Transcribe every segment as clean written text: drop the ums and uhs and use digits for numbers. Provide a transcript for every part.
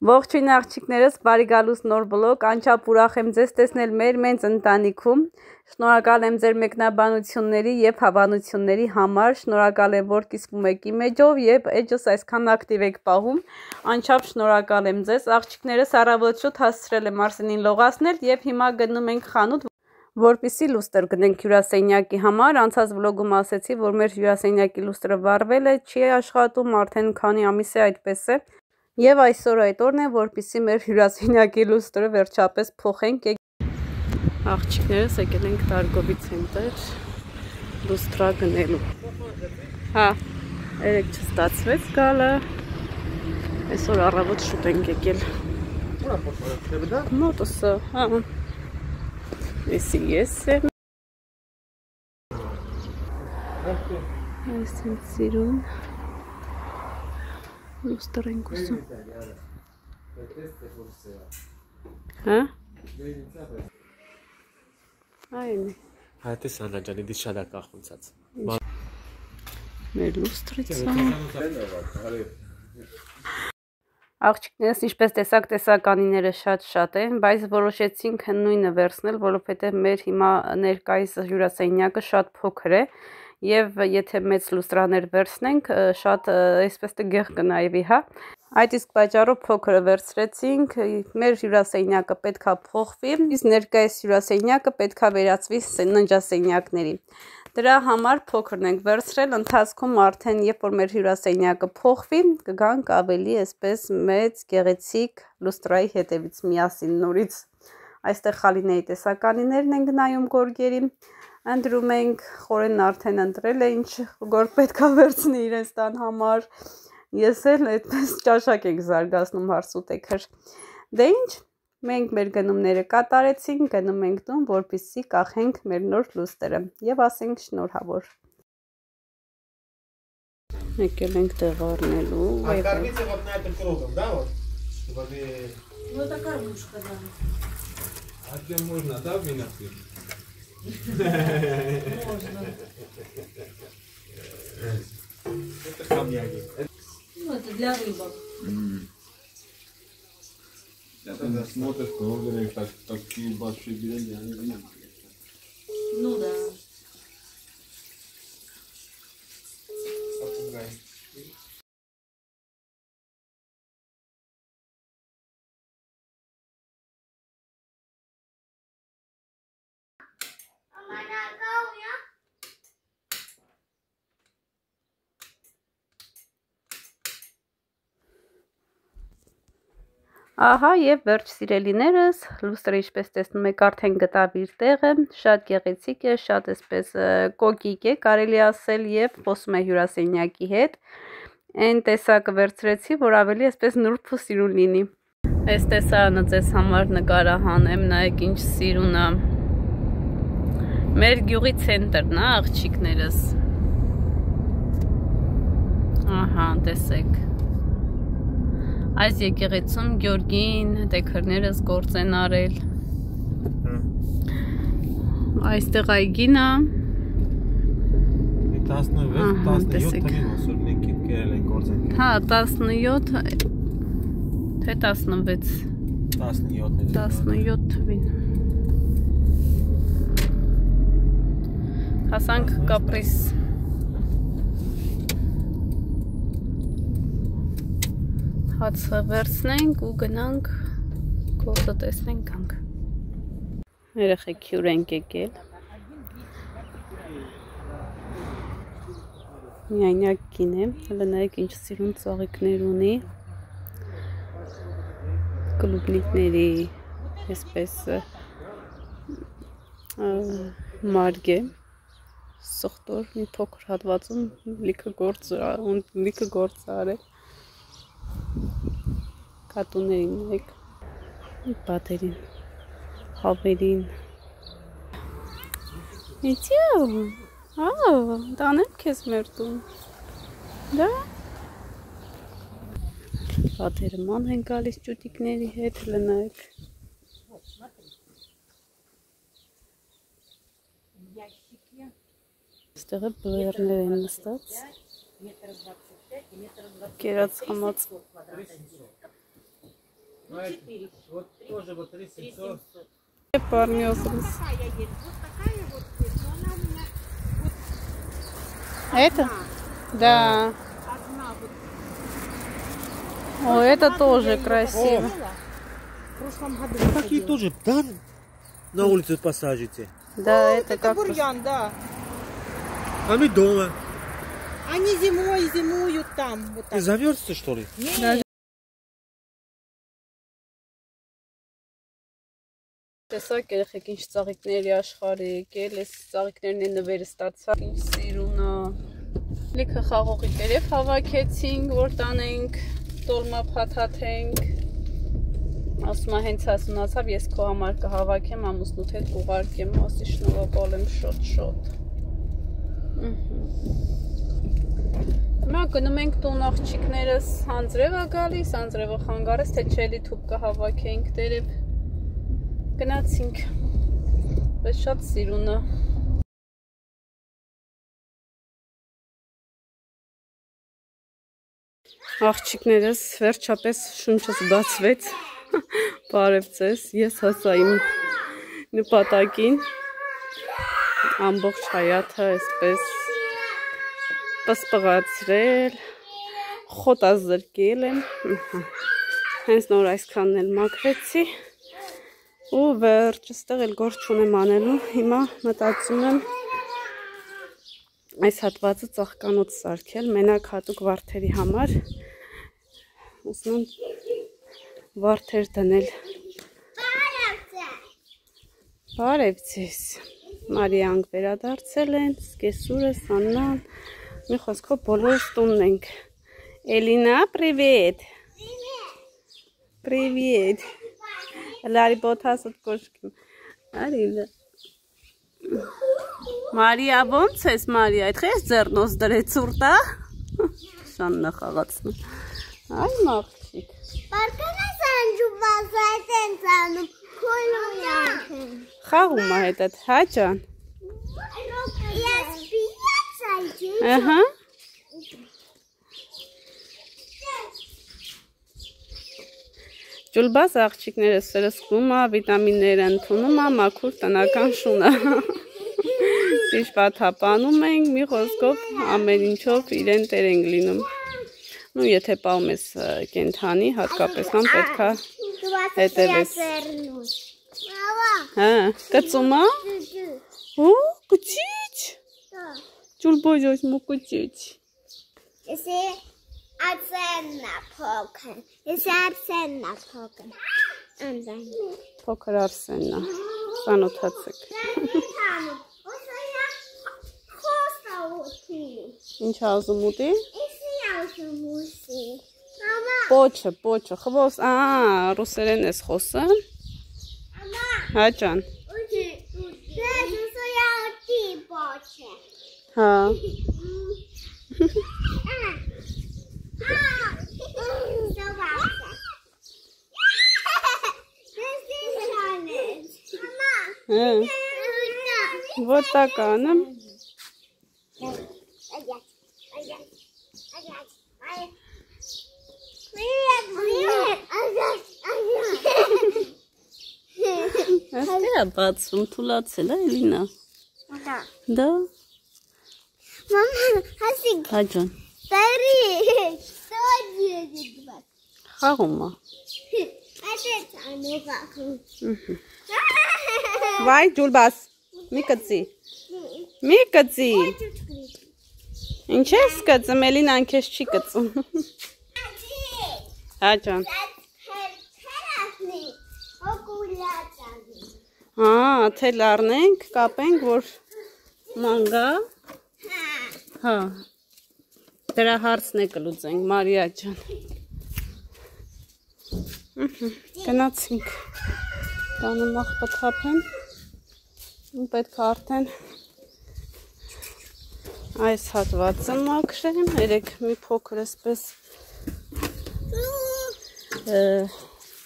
Ողջույն աղջիկներս, բարի գալուս նոր բլոգ, անչափ ուրախ եմ ձեզ տեսնել մեր մեծ ընտանիքում, շնորհակալ եմ ձեր մեկնաբանությունների և հավանությունների համար, շնորհակալ եմ, որ կիսվում եք իմ էջով և էջս այսքան ակտիվ եք պահում, անչափ շնորհակալ եմ ձեզ, աղջիկներս առավոտ շուտ հասցրել եմ Արսենին լողացնել և հիմա գնում ենք խանութ, որպեսզի լուստր գնենք հյուրասենյակի համար, անցած վլոգում ասեցի, որ մեր հյուրասենյակի լուստրը վառվել է, չի աշխատում, արդեն քանի ամիս է այդպես է։ Եվ այսօր այդ օրն է, որպեսզի մեր հյուրասենյակի լուստրը վերջապես փոխենք։ Աղջիկներս եկել ենք Տարգովի ցենտր լուստրա գնելու։ Հա, երեք չստացվեց գալը։ Այսօր առավոտ շուտ ենք եկել։ Մոտոսը, հա։ Էսի ես եմ։ Այս եմ սիրուն։ Լուստր ենք ուսում։ Հա? Այն է։ Այդ է Սանա ջանի դից շատ ակախունցած։ Մեր լուստրից Աղջիկներս ինչպես տեսակ տեսականիները շատ են, բայց որոշեցինք նույնը վերցնել, որովհետև մեր հիմա ներկայիս հյուրասենյակը շատ փոքր է և եթե մեծ լուստրաներ վերցնենք, շատ այսպես տգեղ կնայվի, հա։ Այդ իսկ պատճառով փոքրը վերցրեցինք, մեր հյուրասենյակը պետքա փոխվի, իսկ ներկայիս հյուրասենյակը պետքա վերածվի ննջասենյակների։ Դրա համար փոքրն ենք վերցրել, ընթացքում արդեն երբ որ մեր հյուրասենյակը փոխվի, կգանք ավելի այսպես մեծ գեղեցիկ լուստրայի հետևից միասին նորից։ Այստեղ խալինեի տեսականիներն են նայում գորգերի, ընտրում ենք, Խորենն արդեն ընտրել է ինչ գորգ պետքա վերցնի իրենց տան համար, ես էլ այդպես ճաշակ ենք զարգացնում հարսուտեքր։ Դե ինչ, մենք մեր գնումները կատարեցինք, գնում ենք տուն, որպեսզի կախենք մեր նոր լուստրը և ասենք շնորհավոր։ Եկել ենք տեղ առնելու։ Откормите вот на этом кругом, да, вот? Чтобы... Ну это кормушка, да. А где можно, да, в меня? Можно. Это камняги. Ну это для рыбок. Я тогда смотришь, говоришь, такие большие деревья, они в нем. Ну да. Попугай. Ահա և վերջ սիրելիներս, լուստրը ինչպես տեսնում եք արդեն գտավ իր տեղը, շատ գեղեցիկ է, շատ այսպես կոկիկ է, կարելի ասել և խոսում է հյուրասենյակի հետ, այն տեսակը վերցրեցի, որ ավելի այսպես նուրբ ու սիրուն լինի։ Այս տեսարանը ձեզ համար նկարահանեմ, նայեք ինչ սիրուն է։ Մեր գյուղի ցենտրն է, աղջիկներս։ Ահա, տեսեք։ Այս եկեղեցում Գյորգին տեքրներս գործ են արել։ Այստեղ այգին է։ 17 թվին ոսոր մենք կերել են գործ են։ Հա, 17, թե 16։ 17 թվին։ Հասանք Կապրիս։ Հացը վերցնենք ու գնանք, գործը տեսնենք գանք։ Երեխեք հյուր ենք եկել։ Միայնակ կին է, հələ նայեք ինչ սիրուն ծաղիկներ ունի։ Կլուբնիկների այսպես մարգ է, սխտոր, մի փոքր հատվածում լիքը գործ արել։ Կատուներին նայեք, պատերին, հավերին։ Իծյով, տանեմ կեզ մեր տուն, դա։ Պատերը ման են գալիս ճուտիկների հետ, լնայեք։ Ստեղը բլերներ են նստած։ Կերած խմած Вот тоже вот 3700. Парнёзрус. Такая есть, вот такая вот, но она у меня Это? Да. одна вот. О, это тоже красиво. В прошлом году. Такие тоже, да? На улице посажите. Да, это Это как бурьян, да. А мы дома. Они зимой зимуют там. Вот Ты так. заверстся, что ли? Не, տեսակ երեխեք ինչ ծաղիկների աշխարհ է եկել, այս ծաղիկներն են նվերը ստացա, ինչ սիրունա։ Լիքը խաղողիկերև հավաքեցինք, որ տանենք, տոլմա փաթաթենք։ Ասում է հենց հասունացավ, ես քո համար կհավաքեմ, ամուսնուդ հետ կուղարկեմ, ասի շնորհակալ եմ շոտ։ Հիմա գնում ենք տուն աղջիկներս Անձրև է գալիս, Անձրևը խանգարես, թե չելի թուփ կհավաքենք տերև գնացինք, բայց շատ սիրունը։ Աղջիկներս վերջապես շունչս բացվեց, բարև ձեզ, ես հասա իմ նպատակին, ամբողջ հայաթը այսպես պսպղացրել, խոտազրկել եմ, հենց նոր այսքանն էլ մաքրեցի ու վերջ, ստեղ էլ գործ չունեմ անելու, հիմա մտածում եմ այս հատվածը ծաղկանոց սարքել, մենակ հատուկ վարդերի համար, ուզում վարդեր դնել։ Բարև ձեզ, Մարիանք վերադարձել են, Սկեսուրը, Սաննան, մի խոսքով բոլորս տունն ենք։ Էլինա, պրիվետ։ Պրիվետ։ Լարի բոթասդ կոշկիմ։ Արիլը։ Մարիա, ոնց ես, Մարիա, այդ խես ձեռնոց դրեց ուրտա։ Շաննա խաղացնում։ Այ մաղջիկ։ Պարկան ես անջում բազայտ են ծանում, քոլում յանքեն։ Խաղում է հետդ, հա ճան։ Ես պիյաց այջի։ Ահա։ Ջուլբաս աղջիկները սրսկում է, վիտամինները ընդունում է, մաքուր տնական շունը։ Ճիշտ պատապանում ենք, մի խոսքով ամեն ինչով իրեն տեր ենք լինում։ Ну, եթե պահում ես կենթանի, հատկապես ման պետք է հետևես։ Հա, կծում է։ Ու, կճիչ։ Ջուլբոյ մու կճիչ։ Եսի ացեննա փոքն, եսի ացեննա փոքն, անձայն։ Փոքր Արսեննա, ծանոթացեք։ Տանում, ոսայա խոստա ուտի, Ինչ ազում ուտի։ եսի ոսում ուսի, մամա, Պոչը, խվոս, ռուսերեն ես խոսը։ մամա, Հա ճան։ ուտի, դες ոսայա ուտի պոչը, Հա, вот так она. Asta բացում թուլացել է Էլինա։ Դա։ Մամա, հասիկ, Հա ջան։ տարի, ստոջի դիբակ, Խաղում է։ ատեց անուղախում, Վայ ջուլբաս։ Մի կծի։ Մի կծի։ Ինչ ես կծում, Էլինան քեզ չի կծում։ Հա ջան։ հերասնի, օկուլատանի, Հա, թել առնենք, կապենք, որ մանգա։ Հա։ Դրա հարցն է կլուծենք, Մարիա ջան։ Գնացինք։ Տանը նախ պթափեմ։ Ու պետք է արդեն այս հատվածը մաքրեմ, երեք մի փոքր էսպես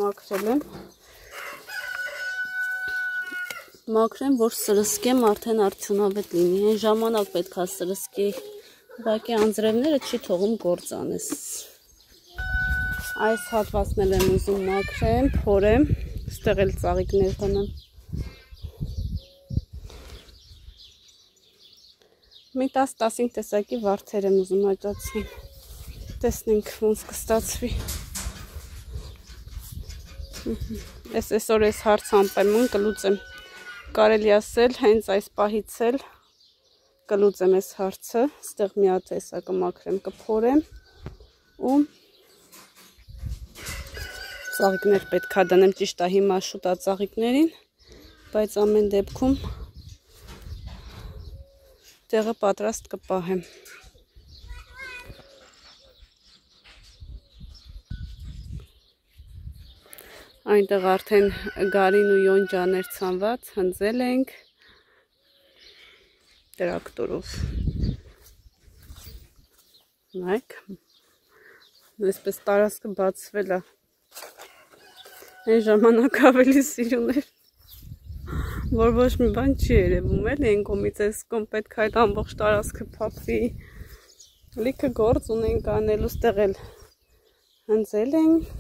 մաքրել եմ։ Մաքրեմ, որ սրսկեմ արդեն արդյունավետ լինի, այն ժամանակ պետք է սրսկի, ուղղակի անձրևները չի թողում գործ անես։ Այս հատվածն եմ ուզում մաքրեմ, փորեմ, ստեղ էլ ծաղիկներ տնեմ։ Մի 10-15 տեսակի վարդեր եմ ուզում աճացնեմ։ Տեսնենք ոնց կստացվի։ Այսօր այս հարցը անպայման կլուծեմ։ Կարելի ասել հենց այս պահից էլ կլուծեմ այս հարցը, ստեղ մի հատ տեսա կմաքրեմ, կփորեմ ու ծաղիկներ պետք է դնեմ, ճիշտ է հիմա շուտ է ծաղիկներին, բայց ամեն դեպքում տեղը պատրաստ կպահեմ։ Այնտեղ արդեն գարին ու յոնջաներ ցանված հնձել ենք տրակտորով։ Նայեք, այսպես տարածքը բացվել է։ Այն ժամանակ ավելի սիրուն էր, որ ոչ մի բան չի երևում էլի, այն կողմից այս կողմ պետք է այդ ամբողջ տարածքը փափվի։ Լիքը գործ ունենք անելու, ստեղ էլ հնձել ենք։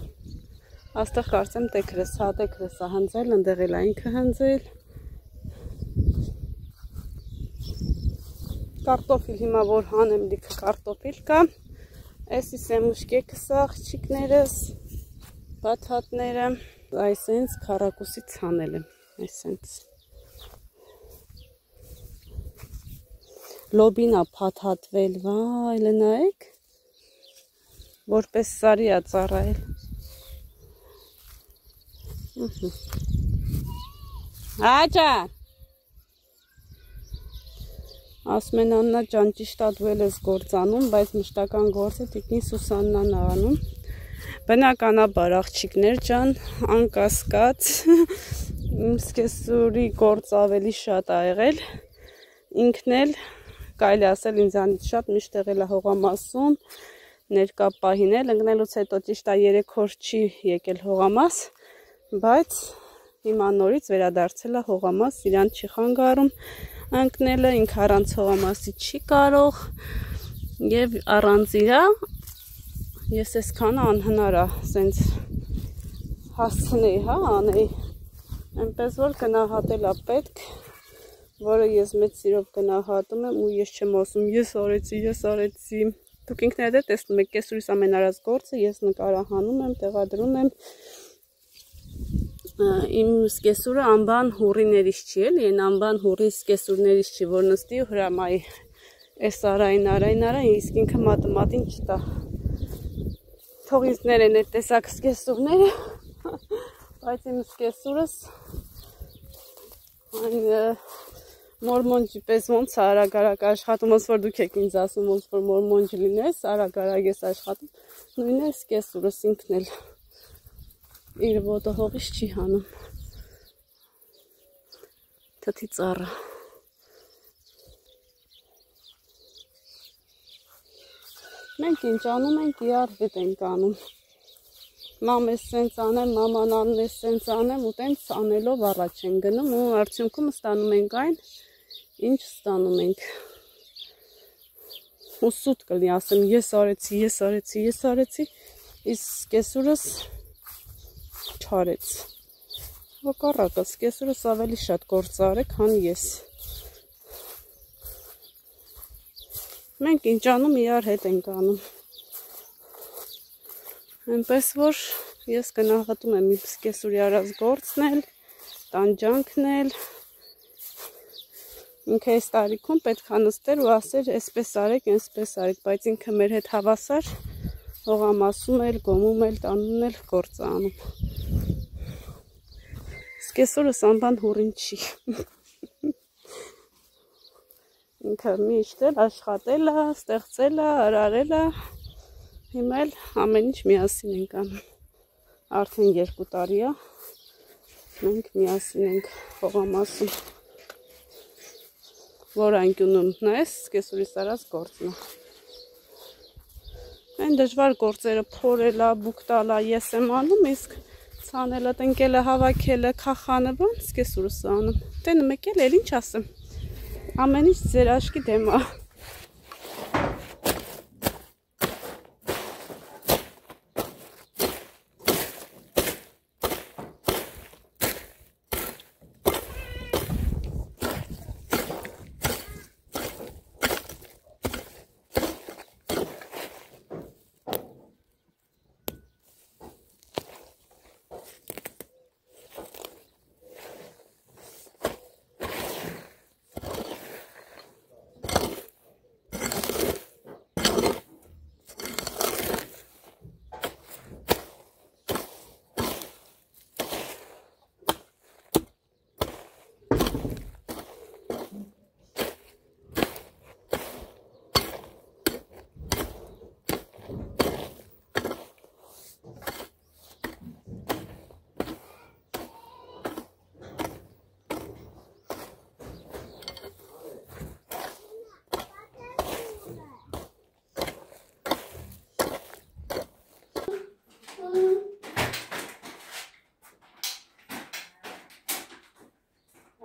Աստեղ կարծեմ տեքրես, հա տեքրես է հնձել, ընդեղ էլ այնքը հնձել։ Կարտոֆիլ հիմա որ հանեմ լիքը կարտոֆիլ կա։ Այսի սեմուշկեքս աղջիկներս, բաթաթները, այսենց քառակուսից հանել եմ, այսենց։ Լոբինա փաթաթվել, վայ, լնայեք, որպես սարի է ծառայել։ Աջա ասում են Աննա ջան, ճիշտ է դու էլ ես գործանում, բայց մշտական գործը տիկնի Սուսաննան է անում։ Բնականաբար աղջիկներ ջան, անկասկած իմ սկեսուրի գործ ավելի շատ ա եղել, ինքն էլ կարելի ասել ինձանից շատ միշտ եղել է հողամասում, ներկա պահին էլ ընկնելուց հետո ճիշտ է 3 օր չի եկել հողամաս, բայց հիմա նորից վերադարձել է հողամաս, իրան չի խանգարում ընկնելը, ինքը առանց հողամասի չի կարող եւ առանց իրա ես այսքանը անհնար է սենց հասցնեի, հա, անեի, այնպես որ գնահատել է պետք, որը ես մեծ սիրով գնահատում եմ ու ես չեմ ասում ես արեցի, դուք ինքներդ եք տեսնում եք, կեսուրիս ամենարած գործը ես նկարահանում եմ, տեղադրում եմ, իմ սկեսուրը անբան հուրիներից չի էլի, են անբան հուրի սկեսուրներից չի, որ նստի ու հրամայի այս արային, իսկ ինքը մատին չտա։ Թող ինձներ են այդ տեսակ սկեսուրները, բայց իմ սկեսուրս այն մորմոնջի պես ոնց է արագ աշխատում, ոնց որ դուք եք ինձ ասում, ոնց որ մորմոնջ լինես, արագ ես աշխատում, նույնն է սկեսուրս ինքն էլ իր ոտը հողից չի հանում, թթի ծառը։ Մենք ինչ անում ենք, իրար հետ ենք անում։ Մամ ես սենց անեմ, մաման անում ես սենց անեմ, ու տենց անելով առաջ են գնում, ու արդյունքում ստանում ենք այն, ինչ ստանում ենք։ Ու սուտ կլի ասեմ, ես արեցի, իսկ կեսուրս չարեց։ Հակառակը, սկեսուրս ավելի շատ գործ արեք, քան ես։ Մենք ինչ անում, իրար հետ ենք անում։ Այնպես որ ես գնահատում եմ իմ սկեսուրի արած գործն էլ, տանջանքն էլ։ Ինքը այս տարիքում պետք է նստեր ու ասեր, այսպես արեք, բայց ինքը մեր հետ հավասար հողամասում էլ, գոմում էլ, տանում էլ գործ անում։ Սկեսուրս անբան հուրին չի։ Ինքը միշտ էլ աշխատել է, ստեղծել է, արարել է, հիմա էլ ամեն ինչ միասին ենք անում։ Արդեն 2 տարի է, մենք միասին ենք հողամասում, որ անկյունում նայես, սկեսուրիս արած գործն է։ Այն դժվար գործերը փորելա, բուկ տալա ես եմ անում, իսկ ցանելը, տնկելը, հավաքելը, քախանը բան, սկեսուրս անում։ Տենը մեկել էլ ինչ ասեմ։ Ամեն ինչ ձեր աչքի դեմ է։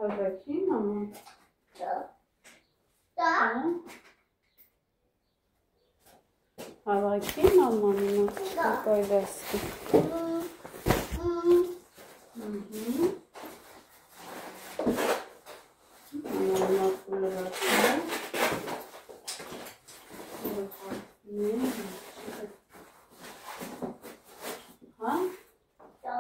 Հավաքի, մամա։ Հավաքի, մաման, կոյվեսկի։ Մաման ապուլրացնի։ Հա? Դա։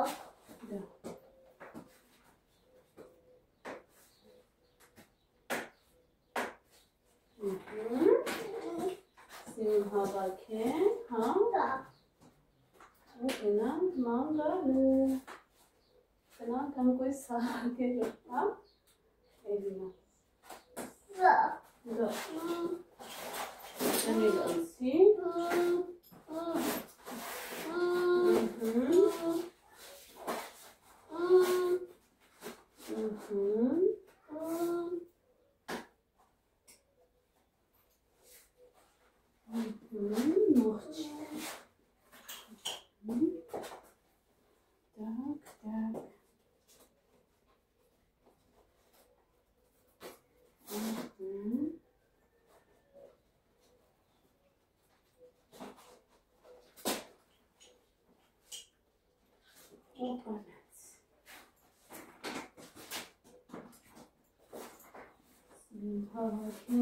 Սին հավաքեն, հա? Ու գնանք ման գալու, գնանք անգույս հավաքելու, հա? Էլինա։ Դա։ Դնիլ անցի։ Հավաքենք։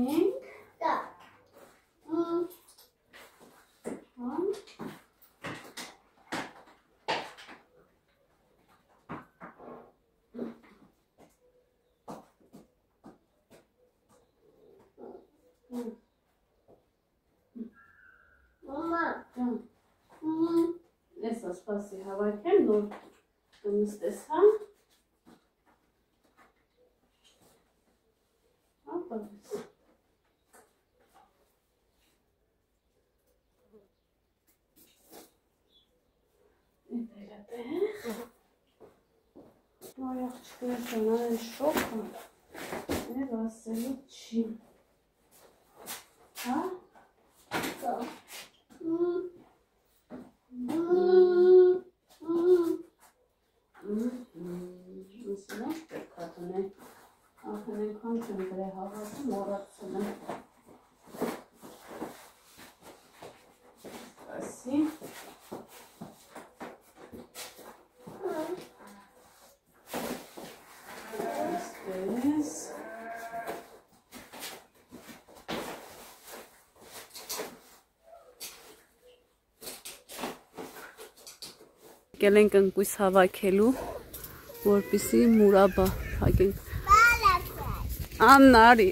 Ես ասպասի հավաքեմ, նոր կնստես, հա? Ապավես։ Էտերատեղ։ Նոր աղջիկներ ճանան են շոքը, և ասելու չի։ Հա? Իսնոց պերկատուն է, ախեն ենքան չեմ վրե հավատում, որացում է։ Ասի։ Աստես։ Եկել ենք ընկույս հավաքելու, որպիսի մուրաբա հագենք։ Աննարի,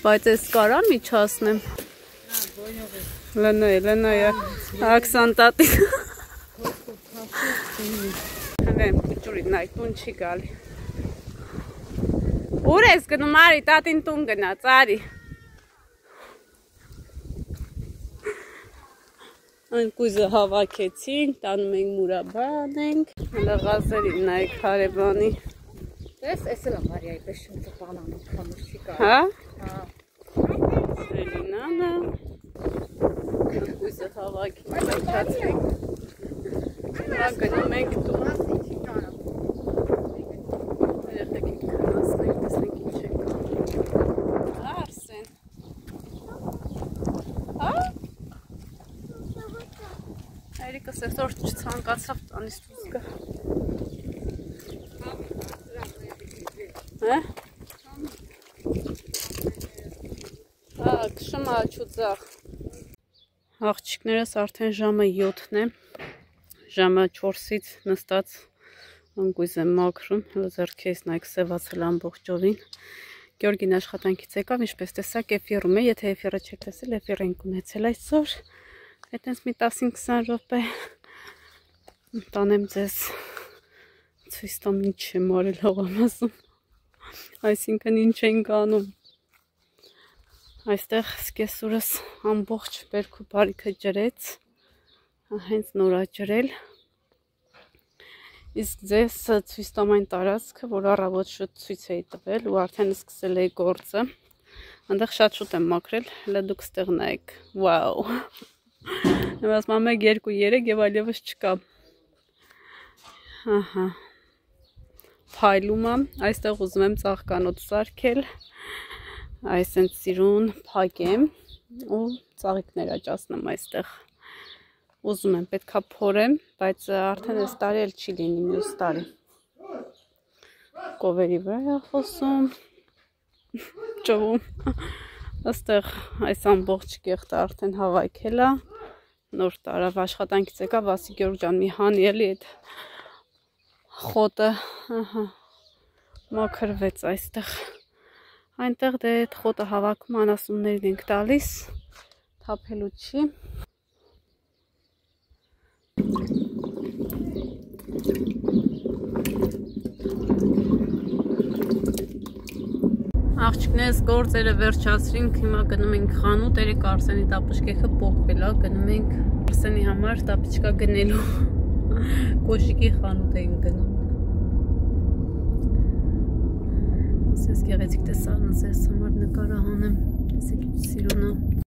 բայց ես կարան միջասնեմ։ Լնոյ, աքսանտատի։ Հլեմ, կուջուրի նայ, տուն չի գալի։ Ուր ես գնում արի, տատին տուն գնաց, արի։ Ընկույզը հավաքեցինք, տանում ենք մուրաբան ենք, լղազերի նայք հարևանի։ Ես էլ եմ Մարիայի պես շունցը բանանում կամուր չի կար։ Հա? Սելինանը, ընկույզը հավաքինք, մայքացվենք, նա գնում ենք տուն։ Երեխեքին կնասնենք, տեսնենք ինչ ենք կանում։ Արսեն։ Հա? Այրիկս էսօր չցանկացավ տանից դուրս գա։ Հա? Հա, քշում աչուձախ։ Աղջիկներս արդեն ժամը 7-ն է։ Ժամը 4-ից նստած ընկույզ եմ մաքրում, ձեռքերս նայք սևացել ամբողջովին։ Գյորգին աշխատանքից եկավ, ինչպես տեսակ էֆիրում է, եթե էֆիրը չեք տեսել, էֆիր ենք ունեցել այսօր։ Այդտենց մի 15-20 րոպե տանեմ ձեզ ցույց տամ ինչ եմ արել հողամասում, այսինքն ինչ ենք անում։ Այստեղ սկեսուրս ամբողջ բերք ու բարիքը ջրեց, հենց նոր ա ջրել, իսկ ձեզ ցույց տամ այն տարածքը, որ առավոտ շուտ ցույց էի տվել ու արդեն սկսել էի գործը, այնտեղ շատ շուտ եմ մաքրել, հələ դուք ստեղ նայեք, վաու։ Եմ ասում 1, 2, 3 և այլևս չկա։ Ահա, փայլում եմ, այստեղ ուզում եմ ծաղկանոց սարքել, այս են սիրուն փակեմ ու ծաղիկներ աճացնեմ այստեղ, ուզում եմ պետքա փորեմ, բայց արդեն այս տարի էլ չի լինի, մյուս տարի, կովերի վրա է խոսում, ճվում, այստեղ այս ամբողջ կեղտը արդեն հավաքել է, նոր տարավ աշխատանքից եկա Վասիկ Գյորգյան մի հանի էլի այդ խոտը մաքրվեց այստեղ, այնտեղ դե այդ խոտը հավաքում անասուններին ենք տալիս, թափելու չի, աղջիկներս գործերը վերջացրինք, հիմա գնում ենք խանութ, երեք Արսենի տապուշկեքը պոկվել է, գնում ենք Արսենի համար տապիչկա գնելու, կոշիկի խանութ ենք գնում, ասես գեղեցիկ տեսարն ձեզ համար նկարահանեմ, տեսեք ինչ սիրուն է։